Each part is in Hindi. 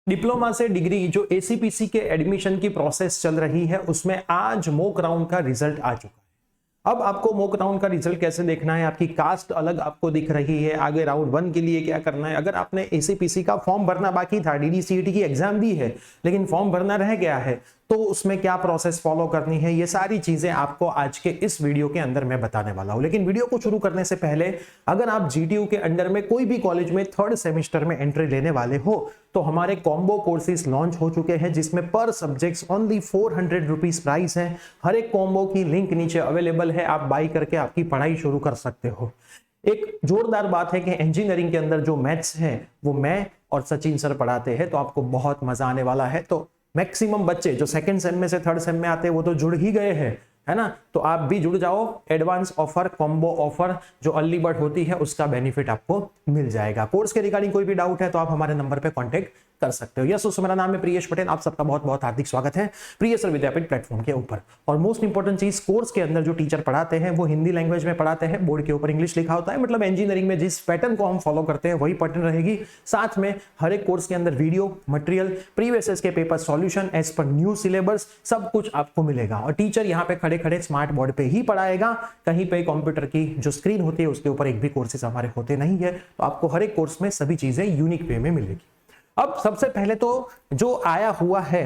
डिप्लोमा से डिग्री जो एसीपीसी के एडमिशन की प्रोसेस चल रही है उसमें आज मॉक राउंड का रिजल्ट आ चुका है। अब आपको मॉक राउंड का रिजल्ट कैसे देखना है, आपकी कास्ट अलग आपको दिख रही है, आगे राउंड 1 के लिए क्या करना है। अगर आपने एसीपीसी का फॉर्म भरना बाकी था, डीडीसीईटी की एग्जाम दी है लेकिन फॉर्म भरना रह गया है, तो उसमें क्या प्रोसेस फॉलो करनी है, ये सारी चीजें आपको आज के इस वीडियो के अंदर मैं बताने वाला हूं। लेकिन वीडियो को शुरू करने से पहले अगर आप जीटीयू के अंडर में कोई भी कॉलेज में 3rd सेमेस्टर में एंट्री लेने वाले हो तो हमारे कॉम्बो कोर्सेज लॉन्च हो चुके हैं जिसमें पर सब्जेक्ट्स ओनली 400 रुपीज प्राइस है। हर एक कॉम्बो की लिंक नीचे अवेलेबल है, आप बाई करके आपकी पढ़ाई शुरू कर सकते हो। एक जोरदार बात है कि इंजीनियरिंग के अंदर जो मैथ्स है वो मैं और सचिन सर पढ़ाते हैं, तो आपको बहुत मजा आने वाला है। तो मैक्सिमम बच्चे जो 2nd सेम में से 3rd सेम में आते हैं वो तो जुड़ ही गए हैं, है ना, तो आप भी जुड़ जाओ। एडवांस ऑफर, कॉम्बो ऑफर जो अर्ली बर्ड होती है उसका बेनिफिट आपको मिल जाएगा। कोर्स के रिगार्डिंग कोई भी डाउट है तो आप हमारे नंबर पे कांटेक्ट कर सकते हो। यस दोस्तों, मेरा नाम है प्रियेश पटेल, आप सबका बहुत बहुत हार्दिक स्वागत है प्रियसर विद्यापीठ प्लेटफॉर्म के ऊपर। और मोस्ट इंपॉर्टेंट चीज, कोर्स के अंदर जो टीचर पढ़ाते हैं वो हिंदी लैंग्वेज में पढ़ाते हैं, बोर्ड के ऊपर इंग्लिश लिखा होता है, मतलब इंजीनियरिंग में जिस पैटर्न को हम फॉलो करते हैं वही पैटर्न रहेगी। साथ में हर एक कोर्स के अंदर वीडियो मटेरियल, प्रीवियस के paper solution as per new syllabus सब कुछ आपको मिलेगा। और टीचर यहाँ पे खड़े खड़े स्मार्ट बोर्ड पे ही पढ़ाएगा, कहीं पे कंप्यूटर की जो स्क्रीन होती है उसके ऊपर एक भी कोर्सेज हमारे होते नहीं है। तो आपको हर एक कोर्स में सभी चीजें यूनिक वे में मिलेगी। अब सबसे पहले तो जो आया हुआ है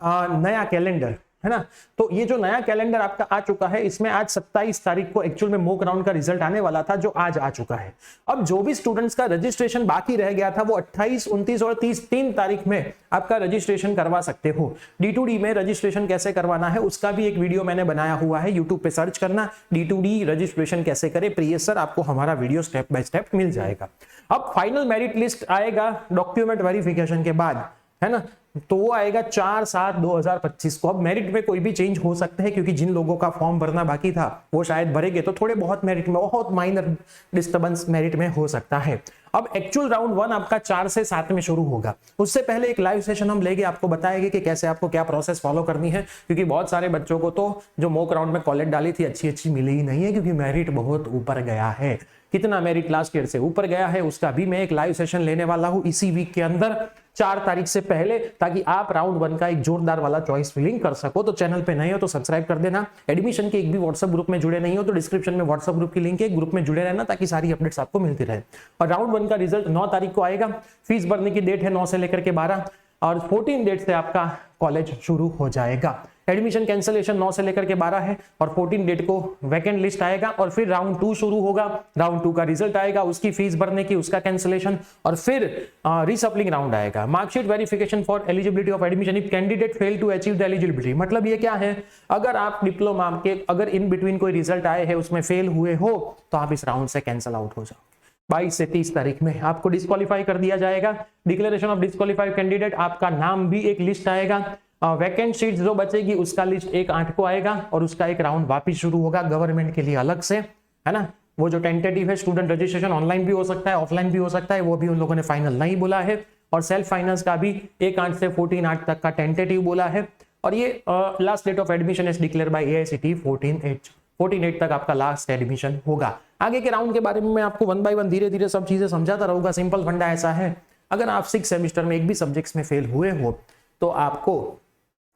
नया कैलेंडर, है ना, तो ये जो नया कैलेंडर आपका आ चुका है इसमें आज 27 तारीख को एक्चुअल में मॉक राउंड का रिजल्ट आने वाला था जो आज आ चुका है। अब जो भी स्टूडेंट्स का रजिस्ट्रेशन बाकी रह गया था वो 28, 29 और 30 3 तारीख में आपका रजिस्ट्रेशन करवा सकते हो। D2D में रजिस्ट्रेशन कैसे करवाना है उसका भी एक वीडियो मैंने बनाया हुआ है, यूट्यूब पे सर्च करना D2D रजिस्ट्रेशन कैसे करे प्रियेश सर, आपको हमारा वीडियो स्टेप बाय स्टेप मिल जाएगा। अब फाइनल मेरिट लिस्ट आएगा डॉक्यूमेंट वेरिफिकेशन के बाद, है ना, तो वो आएगा 4/7/2025 को। अब मेरिट में कोई भी चेंज हो सकते हैं क्योंकि जिन लोगों का फॉर्म भरना बाकी था वो शायद भरेंगे, तो थोड़े बहुत मेरिट में, बहुत माइनर डिस्टर्बेंस मेरिट में हो सकता है। अब एक्चुअल राउंड 1 आपका 4 से 7 में शुरू होगा। उससे पहले एक लाइव सेशन हम लेंगे, आपको बताएंगे कि कैसे आपको क्या प्रोसेस फॉलो करनी है, क्योंकि बहुत सारे बच्चों को तो जो मॉक राउंड में कॉलेज डाली थी अच्छी मिली ही नहीं है क्योंकि मेरिट बहुत ऊपर गया है। कितना मेरिट लास्ट ईयर से ऊपर गया है उसका भी मैं एक लाइव सेशन लेने वाला हूं इसी वीक के अंदर 4 तारीख से पहले, ताकि आप राउंड 1 का एक जोरदार वाला चॉइस फिलिंग कर सको। तो चैनल पे नए हो तो सब्सक्राइब कर देना। एडमिशन के एक भी व्हाट्सएप ग्रुप में जुड़े नहीं हो तो डिस्क्रिप्शन में व्हाट्सएप ग्रुप की लिंक है, ग्रुप में जुड़े रहना ताकि सारी अपडेट्स आपको मिलती रहे। और राउंड 1 का रिजल्ट 9 तारीख को आएगा। फीस भरने की डेट है 9 से लेकर के 12 और 14 डेट से आपका कॉलेज शुरू हो जाएगा। एडमिशन कैंसिलेशन 9 से लेकर के 12 है और 14 डेट को वैकेंट लिस्ट आएगा और फिर राउंड 2 शुरू होगा। राउंड 2 का रिजल्ट आएगा, उसकी फीस भरने की, उसका कैंसिलेशन और फिर रीसप्लिंग राउंड आएगा। Mark sheet verification for eligibility of admission if candidate fail to achieve the eligibility. मतलब ये क्या है, अगर आप डिप्लोमा के अगर इन बिटवीन कोई रिजल्ट आए है उसमें फेल हुए हो तो आप इस राउंड से कैंसिल आउट हो जाओ। 22 से 30 तारीख में आपको डिस्क्वालीफाई कर दिया जाएगा। डिक्लेरेशन ऑफ डिस्क्वालीफाइड कैंडिडेट, आपका नाम भी एक लिस्ट आएगा। वैकेंट सीट जो बचेगी उसका लिस्ट 1/8 को आएगा और उसका एक राउंड वापिस शुरू होगा गवर्नमेंट के लिए अलग से, है ना। वो जो टेंटेटिव है, स्टूडेंट रजिस्ट्रेशन ऑनलाइन भी हो सकता है, ऑफलाइन भी हो सकता है, वो भी उन लोगों ने फाइनल नहीं बोला है। और सेल्फ फाइनेंस का भी 1/8 से 14/8 तक का टेंटेटिव बोला है। और ये last date of admission is declared by AICTE 14/8 तक आपका लास्ट एडमिशन होगा। आगे के राउंड के बारे में मैं आपको 1 बाय 1 धीरे धीरे सब चीजें समझाता रहूंगा। सिंपल फंडा ऐसा है, अगर आप 6 सेमेस्टर में एक भी सब्जेक्ट्स में फेल हुए हो तो आपको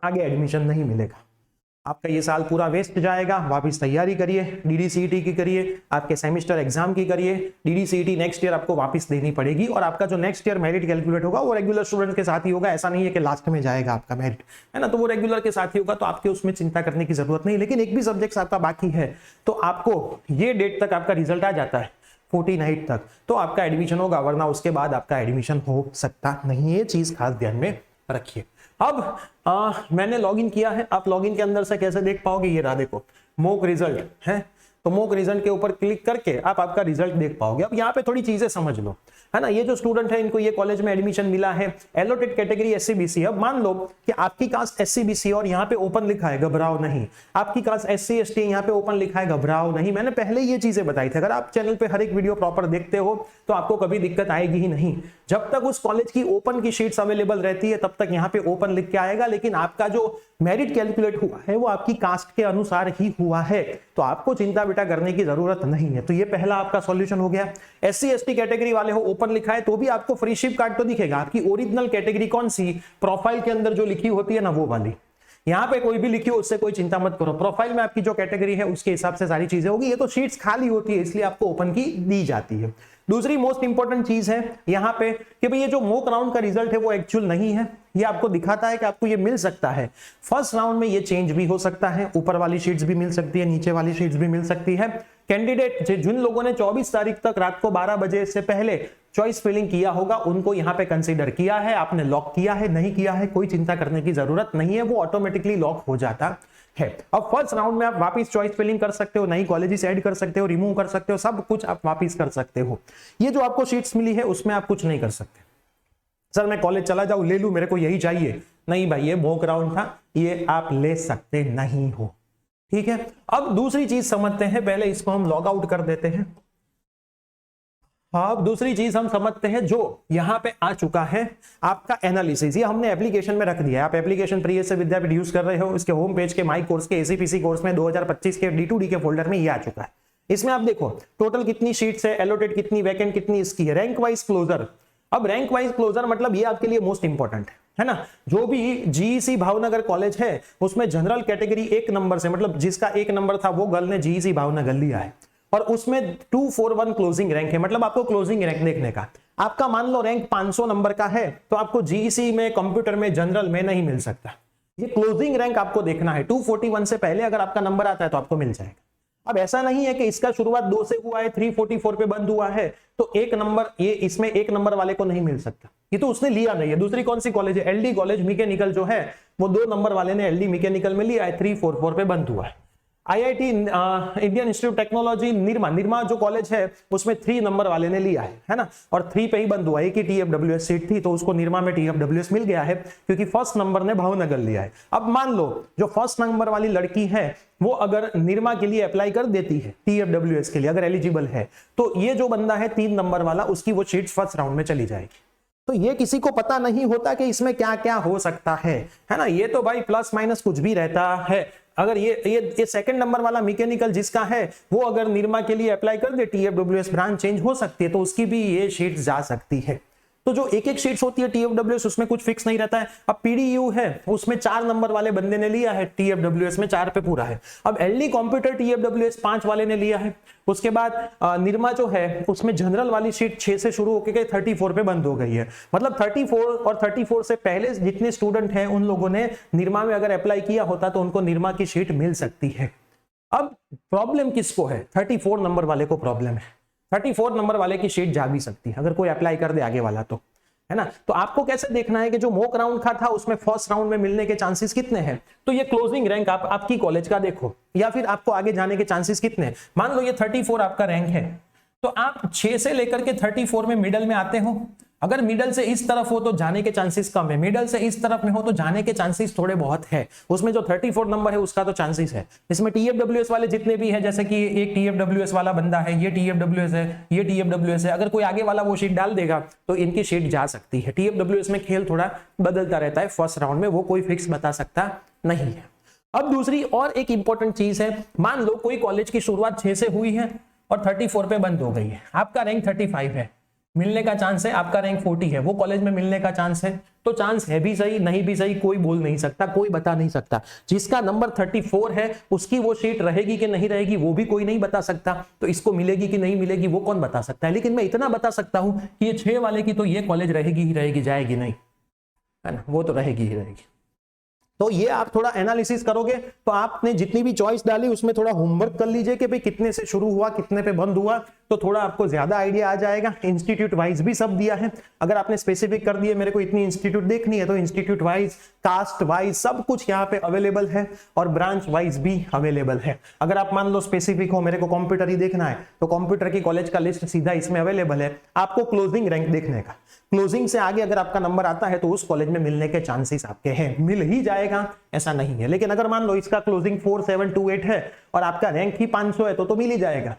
आगे एडमिशन नहीं मिलेगा। आपका ये साल पूरा वेस्ट जाएगा। वापस तैयारी करिए, डीडीसीईटी की करिए, आपके सेमेस्टर एग्जाम की करिए। डीडीसीईटी नेक्स्ट ईयर आपको वापस देनी पड़ेगी और आपका जो नेक्स्ट ईयर मेरिट कैलकुलेट होगा वो रेगुलर स्टूडेंट के साथ ही होगा। ऐसा नहीं है कि लास्ट में जाएगा आपका मेरिट, है ना, तो वो रेगुलर के साथ ही होगा, तो आपके उसमें चिंता करने की जरूरत नहीं। लेकिन एक भी सब्जेक्ट आपका बाकी है तो आपको ये डेट तक आपका रिजल्ट आ जाता है 14/8 तक, तो आपका एडमिशन होगा, वरना उसके बाद आपका एडमिशन हो सकता नहीं। ये चीज खास ध्यान में रखिए। अब मैंने लॉगिन किया है, आप लॉगिन के अंदर से कैसे देख पाओगे, ये रहा देखो मॉक रिजल्ट है, तो मॉक रिजल्ट के ऊपर क्लिक करके आप आपका रिजल्ट देख पाओगे। अब यहाँ पे थोड़ी चीजें समझ लो, है ना। ये जो स्टूडेंट है इनको ये कॉलेज में एडमिशन मिला है, एलोटेड कैटेगरी SC/BC। अब मान लो कि आपकी कास्ट SC/BC और यहाँ पे ओपन लिखा है, घबराओ नहीं। आपकी कास्ट SC/ST यहाँ पे ओपन लिखा है, घबराओ नहीं। मैंने पहले ये चीजें बताई थी, अगर आप चैनल पे हर एक वीडियो प्रॉपर देखते हो तो आपको कभी दिक्कत आएगी ही नहीं। जब तक उस कॉलेज की ओपन की शीट्स अवेलेबल रहती है तब तक यहाँ पे ओपन लिख के आएगा, लेकिन आपका जो मेरिट कैलकुलेट हुआ है वो आपकी कास्ट के अनुसार ही हुआ है। तो आपको चिंता बेटा करने की जरूरत नहीं है। तो ये पहला आपका सॉल्यूशन हो गया। SC ST कैटेगरी वाले हो, ओपन लिखा है तो भी आपको फ्री शिप कार्ड तो दिखेगा। आपकी ओरिजिनल कैटेगरी कौन सी, प्रोफाइल के अंदर जो लिखी होती है ना वो वाली, यहाँ पे कोई भी लिखी हो उससे कोई चिंता मत करो, प्रोफाइल में आपकी जो कैटेगरी है उसके हिसाब से सारी चीजें होगी। ये तो शीट्स खाली होती है इसलिए आपको ओपन की दी जाती है। दूसरी मोस्ट इंपॉर्टेंट चीज है यहाँ पे कि भाई ये जो मॉक राउंड का रिजल्ट है वो एक्चुअल नहीं है, ये आपको दिखाता है कि आपको ये मिल सकता है। फर्स्ट राउंड में ये चेंज भी हो सकता है, ऊपर वाली शीट्स भी मिल सकती है, नीचे वाली शीट्स भी मिल सकती है। कैंडिडेट जिन लोगों ने 24 तारीख तक रात को 12 बजे से पहले चॉइस फिलिंग किया होगा उनको यहाँ पे कंसीडर किया है, आपने लॉक किया है, नहीं किया है कोई चिंता करने की जरूरत नहीं है, वो ऑटोमेटिकली लॉक हो जाता है। अब फर्स्ट राउंड में आप वापस चॉइस फिलिंग कर सकते हो, नई कॉलेजेस ऐड कर सकते हो, रिमूव कर सकते हो, सब कुछ आप वापस कर सकते हो। ये जो आपको शीट्स मिली है उसमें आप कुछ नहीं कर सकते। सर मैं कॉलेज चला जाऊं, ले लूं, मेरे को यही चाहिए, नहीं भाई ये मॉक राउंड था, ये आप ले सकते नहीं हो। ठीक है, अब दूसरी चीज समझते हैं, पहले इसको हम लॉग आउट कर देते हैं। अब दूसरी चीज हम समझते हैं जो यहां पे आ चुका है आपका एनालिसिस, ये हमने एप्लीकेशन में रख दिया है। आप एप्लीकेशन प्रीएस से विद्यापीठ यूज कर रहे हो, इसके होम पेज के माई कोर्स के एसीपीसी कोर्स में 2025 के D2D के फोल्डर में ये आ चुका है। इसमें आप देखो टोटल कितनी शीट्स है, एलोटेड कितनी, वैकेंट कितनी इसकी है, रैंक वाइज क्लोजर। अब रैंक वाइज क्लोजर मतलब ये आपके लिए मोस्ट इंपॉर्टेंट है ना। जो भी जीईसी भावनगर कॉलेज है उसमें जनरल कैटेगरी 1 नंबर से, मतलब जिसका 1 नंबर था वो गर्ल ने जीईसी भावनगर लिया है और उसमें 241 क्लोजिंग रैंक है। मतलब आपको क्लोजिंग रैंक देखने का, आपका मान लो रैंक 500 नंबर का है तो आपको जीईसी में, कंप्यूटर में, जनरल में नहीं मिल सकता। ये क्लोजिंग रैंक आपको देखना है। 241 से पहले अगर आपका नंबर आता है तो आपको मिल जाएगा। अब ऐसा नहीं है कि इसका शुरुआत 2 से हुआ है, 344 पे बंद हुआ है तो 1 नंबर, ये इसमें 1 नंबर वाले को नहीं मिल सकता, ये तो उसने लिया नहीं है। दूसरी कौन सी कॉलेज है, एलडी कॉलेज मैकेनिकल जो है वो 2 नंबर वाले ने एलडी मैकेनिकल में लिया है, 344 पे बंद हुआ है। IIT Indian institute technology Nirma जो कॉलेज है उसमें 3 नंबर वाले ने लिया है ना, और 3 पे ही बंद हुआ है। एक ही TFWS सीट थी तो उसको निर्मा में TFWS मिल गया है क्योंकि फर्स्ट नंबर ने भावनगर लिया है। अब मान लो जो फर्स्ट नंबर वाली लड़की है वो अगर निर्मा के लिए अप्लाई कर देती है TFWS के लिए, अगर एलिजिबल है, तो ये जो बंदा है 3 नंबर वाला उसकी वो सीट फर्स्ट राउंड में चली जाएगी। तो ये किसी को पता नहीं होता कि इसमें क्या क्या हो सकता है ना। ये तो भाई प्लस माइनस कुछ भी रहता है। अगर ये सेकंड नंबर वाला मैकेनिकल जिसका है वो अगर निर्मा के लिए अप्लाई कर दे, TFWS ब्रांच चेंज हो सकती है तो उसकी भी ये शीट जा सकती है। तो जो एक एक शीट्स होती है TFWS उसमें कुछ फिक्स नहीं रहता है। अब PDU है उसमें 4 नंबर वाले बंदे ने लिया है, TFWS में 4 पे पूरा है। अब LD कंप्यूटर TFWS 5 वाले ने लिया है। उसके बाद निर्मा जो है उसमें जनरल वाली शीट 6 से शुरू होकर 34 पे बंद हो गई है। मतलब 34 और 34 से पहले जितने स्टूडेंट हैं उन लोगों ने निर्मा में अगर अप्लाई किया होता तो उनको निर्मा की शीट मिल सकती है। अब प्रॉब्लम किसको है, 34 नंबर वाले को प्रॉब्लम है। 34 नंबर वाले की शीट जा भी सकती है अगर कोई अप्लाई कर दे आगे वाला तो, है ना। तो आपको कैसे देखना है कि जो मॉक राउंड का था उसमें फर्स्ट राउंड में मिलने के चांसेस कितने हैं। तो ये क्लोजिंग रैंक आपकी कॉलेज का देखो या फिर आपको आगे जाने के चांसेस कितने हैं। मान लो ये 34 आपका रैंक है तो आप 6 से लेकर के 34 में मिडल में आते हो। अगर मिडल से इस तरफ हो तो जाने के चांसेस कम है, मिडल से इस तरफ में हो तो जाने के चांसेस थोड़े बहुत है। उसमें जो 34 नंबर है उसका तो चांसेस है। इसमें TFWS वाले जितने भी हैं, जैसे कि एक TFWS वाला बंदा है, ये TFWS है, ये TFWS है, अगर कोई आगे वाला वो शीट डाल देगा तो इनकी शीट जा सकती है। TFWS में खेल थोड़ा बदलता रहता है, फर्स्ट राउंड में वो कोई फिक्स बता सकता नहीं है। अब दूसरी और एक इंपॉर्टेंट चीज है, मान लो कोई कॉलेज की शुरुआत 6 से हुई है और 34 पे बंद हो गई है, आपका रैंक 35 है, मिलने का चांस है, आपका रैंक 40 है, वो कॉलेज में मिलने का चांस है। तो चांस है भी सही नहीं भी सही कोई बोल नहीं सकता, कोई बता नहीं सकता। जिसका नंबर 34 है उसकी वो सीट रहेगी कि नहीं रहेगी वो भी कोई नहीं बता सकता। तो इसको मिलेगी कि नहीं मिलेगी वो कौन बता सकता है। लेकिन मैं इतना बता सकता हूं कि ये 6 वाले की तो ये कॉलेज रहेगी ही रहेगी, जाएगी नहीं, है ना, वो तो रहेगी ही रहेगी। तो ये आप थोड़ा एनालिसिस करोगे तो आपने जितनी भी चॉइस डाली उसमें थोड़ा होमवर्क कर लीजिए कि भाई कितने से शुरू हुआ कितने पे बंद हुआ, तो थोड़ा आपको ज्यादा आइडिया आ जाएगा। इंस्टीट्यूट वाइज भी सब दिया है, अगर आपने स्पेसिफिक कर दिए मेरे को इतनी इंस्टीट्यूट देखनी है तो इंस्टीट्यूट वाइज, कास्ट वाइज सब कुछ यहाँ पे अवेलेबल है और ब्रांच वाइज भी अवेलेबल है। अगर आप मान लो स्पेसिफिक हो मेरे को कंप्यूटर ही देखना है तो कंप्यूटर की कॉलेज का लिस्ट सीधा इसमें अवेलेबल है। आपको क्लोजिंग रैंक देखने का, क्लोजिंग से आगे अगर आपका नंबर आता है तो उस कॉलेज में मिलने के चांसेस आपके हैं, मिल ही जाएगा ऐसा नहीं है। लेकिन अगर मान लो इसका क्लोजिंग 4728 है और आपका रैंक ही 500 है तो मिल ही जाएगा।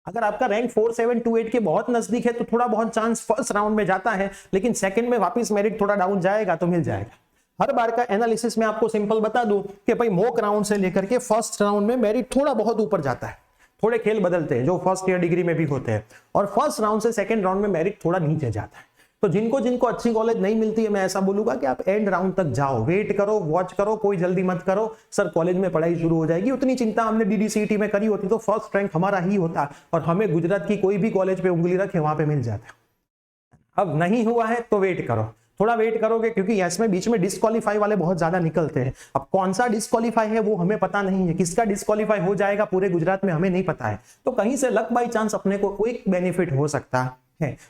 अगर आपका रैंक 4728 के बहुत नजदीक है तो थोड़ा बहुत चांस फर्स्ट राउंड में जाता है, लेकिन सेकंड में वापस मेरिट थोड़ा डाउन जाएगा तो मिल जाएगा। हर बार का एनालिसिस में आपको सिंपल बता दूं कि भाई मॉक राउंड से लेकर के फर्स्ट राउंड में मेरिट थोड़ा बहुत ऊपर जाता है, थोड़े खेल बदलते हैं जो फर्स्ट ईयर डिग्री में भी होते हैं, और फर्स्ट राउंड से सेकंड राउंड में मेरिट थोड़ा नीचे जाता है। तो जिनको जिनको अच्छी कॉलेज नहीं मिलती है, मैं ऐसा बोलूंगा कि आप एंड राउंड तक जाओ, वेट करो, वॉच करो, कोई जल्दी मत करो। सर कॉलेज में पढ़ाई शुरू हो जाएगी, उतनी चिंता हमने DDCET में करी होती तो फर्स्ट रैंक हमारा ही होता और हमें गुजरात की कोई भी कॉलेज पे उंगली रखे वहां पे मिल जाता। अब नहीं हुआ है तो वेट करो, थोड़ा वेट करोगे, क्योंकि इसमें बीच में डिस्क्वालीफाई वाले बहुत ज्यादा निकलते हैं। अब कौन सा डिस्क्वालीफाई है वो हमें पता नहीं है, किसका डिस्क्वालीफाई हो जाएगा पूरे गुजरात में हमें नहीं पता है। तो कहीं से लक बाई चांस अपने को कोई बेनिफिट हो सकता है।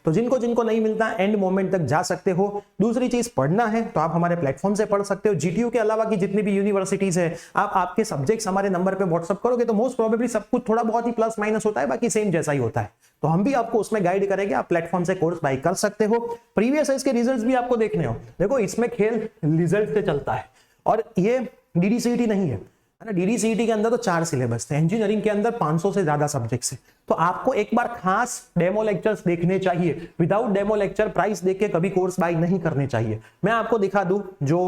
तो जिनको जिनको नहीं मिलता एंड मोमेंट तक जा सकते हो। दूसरी चीज पढ़ना है तो आप हमारे प्लेटफॉर्म से पढ़ सकते हो। GTU के अलावा की जितनी भी यूनिवर्सिटीज है, आप आपके सब्जेक्ट्स हमारे नंबर पे व्हाट्सअप करोगे तो मोस्ट प्रोबेबली सब कुछ थोड़ा बहुत ही प्लस माइनस होता है, बाकी सेम जैसा ही होता है। तो हम भी आपको उसमें गाइड करेंगे, आप प्लेटफॉर्म से कोर्स बाय कर सकते हो। प्रीवियस इसके रिजल्ट्स भी आपको देखने हो। देखो इसमें खेल रिजल्ट से चलता है, और ये DDCET नहीं है ना। DDCET के अंदर तो 4 सिलेबस थे, इंजीनियरिंग के अंदर 500 से ज्यादा सब्जेक्ट्स है। तो आपको एक बार खास डेमो लेक्चर्स देखने चाहिए। विदाउट डेमो लेक्चर प्राइस देख के कभी कोर्स बाय नहीं करने चाहिए। मैं आपको दिखा दूं जो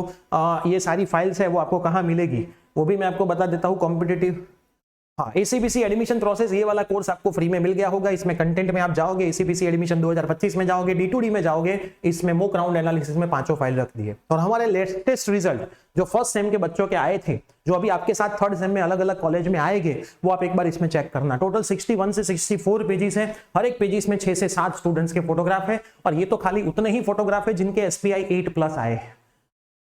ये सारी फाइल्स है वो आपको कहां मिलेगी, वो भी मैं आपको बता देता हूं। कॉम्पिटिटिव ACPC एडमिशन प्रोसेस, ये वाला कोर्स आपको फ्री में मिल गया होगा। इसमें कंटेंट में आप जाओगे, ACPC एडमिशन 2025 में जाओगे, D2D में जाओगे, इसमें मॉक राउंड एनालिसिस में 5 फाइल रख दिए। और हमारे लेटेस्ट रिजल्ट जो फर्स्ट सेम के बच्चों के आए थे, जो अभी आपके साथ थर्ड सेम में अलग अलग कॉलेज में आएंगे, वो आप एक बार इसमें चेक करना। टोटल 61 से 64 पेजेस है, हर एक पेजेस में 6 से 7 स्टूडेंट्स के फोटोग्राफ है। और ये तो खाली उतने ही फोटोग्राफ है जिनके SPI 8+ आए हैं।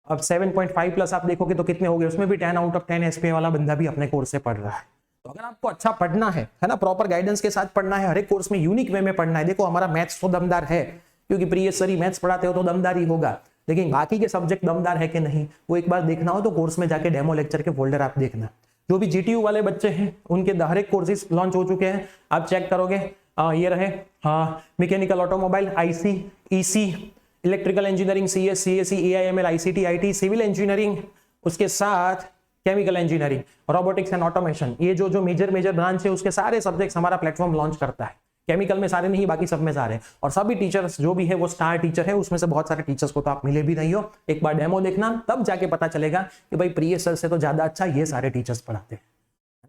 अब 7.5+ आप देखोगे तो कितने हो गए, उसमें भी 10 आउट ऑफ 10 SPI वाला बंदा भी अपने कोर्स से पढ़ रहा है। तो अगर आपको अच्छा पढ़ना है ना, प्रॉपर गाइडेंस के साथ पढ़ना है, हर एक कोर्स में यूनिक वे में पढ़ना है। देखो हमारा मैथ्स तो दमदार है, क्योंकि प्रीवियस सर ही मैथ्स पढ़ाते हो तो दमदार ही होगा, लेकिन बाकी के सब्जेक्ट दमदार है कि नहीं वो एक बार देखना हो तो कोर्स में जाके डेमो लेक्चर के फोल्डर आप देखना। जो भी GTU वाले बच्चे हैं उनके हर एक कोर्सेज लॉन्च हो चुके हैं, आप चेक करोगे। ये रहे mechanical automobile, IC, EC, electrical engineering, CS, CSE, AIML, ICT, IT, civil engineering, उसके साथ chemical engineering, robotics and automation, ये जो मेजर ब्रांच है उसके सारे सब्जेक्ट्स हमारा प्लेटफॉर्म लॉन्च करता है। केमिकल में सारे नहीं, बाकी सब में सारे। और सभी टीचर्स जो भी है वो स्टार टीचर है, उसमें से बहुत सारे टीचर्स को तो आप मिले भी नहीं हो। एक बार डेमो देखना, तब जाके पता चलेगा कि भाई प्रिय सर से तो ज्यादा अच्छा ये सारे टीचर्स पढ़ाते हैं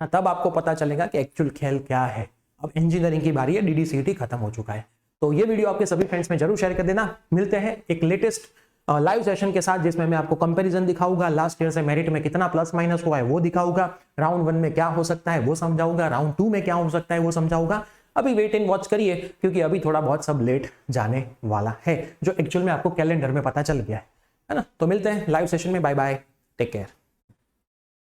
ना, तब आपको पता चलेगा कि एक्चुअल खेल क्या है। अब इंजीनियरिंग की बारी है, DDCET खत्म हो चुका है। तो ये वीडियो आपके सभी फ्रेंड्स में जरूर शेयर कर देना। मिलते हैं एक लेटेस्ट लाइव सेशन के साथ, जिसमें मैं आपको कंपैरिजन दिखाऊंगा, लास्ट ईयर से मेरिट में कितना प्लस माइनस हुआ है वो दिखाऊंगा, राउंड 1 में क्या हो सकता है वो समझाऊंगा, राउंड 2 में क्या हो सकता है वो समझाऊंगा। अभी वेट एंड वॉच करिए, क्योंकि अभी थोड़ा बहुत सब लेट जाने वाला है, जो एक्चुअल में आपको कैलेंडर में पता चल गया है ना। तो मिलते हैं लाइव सेशन में, बाय बाय, टेक केयर।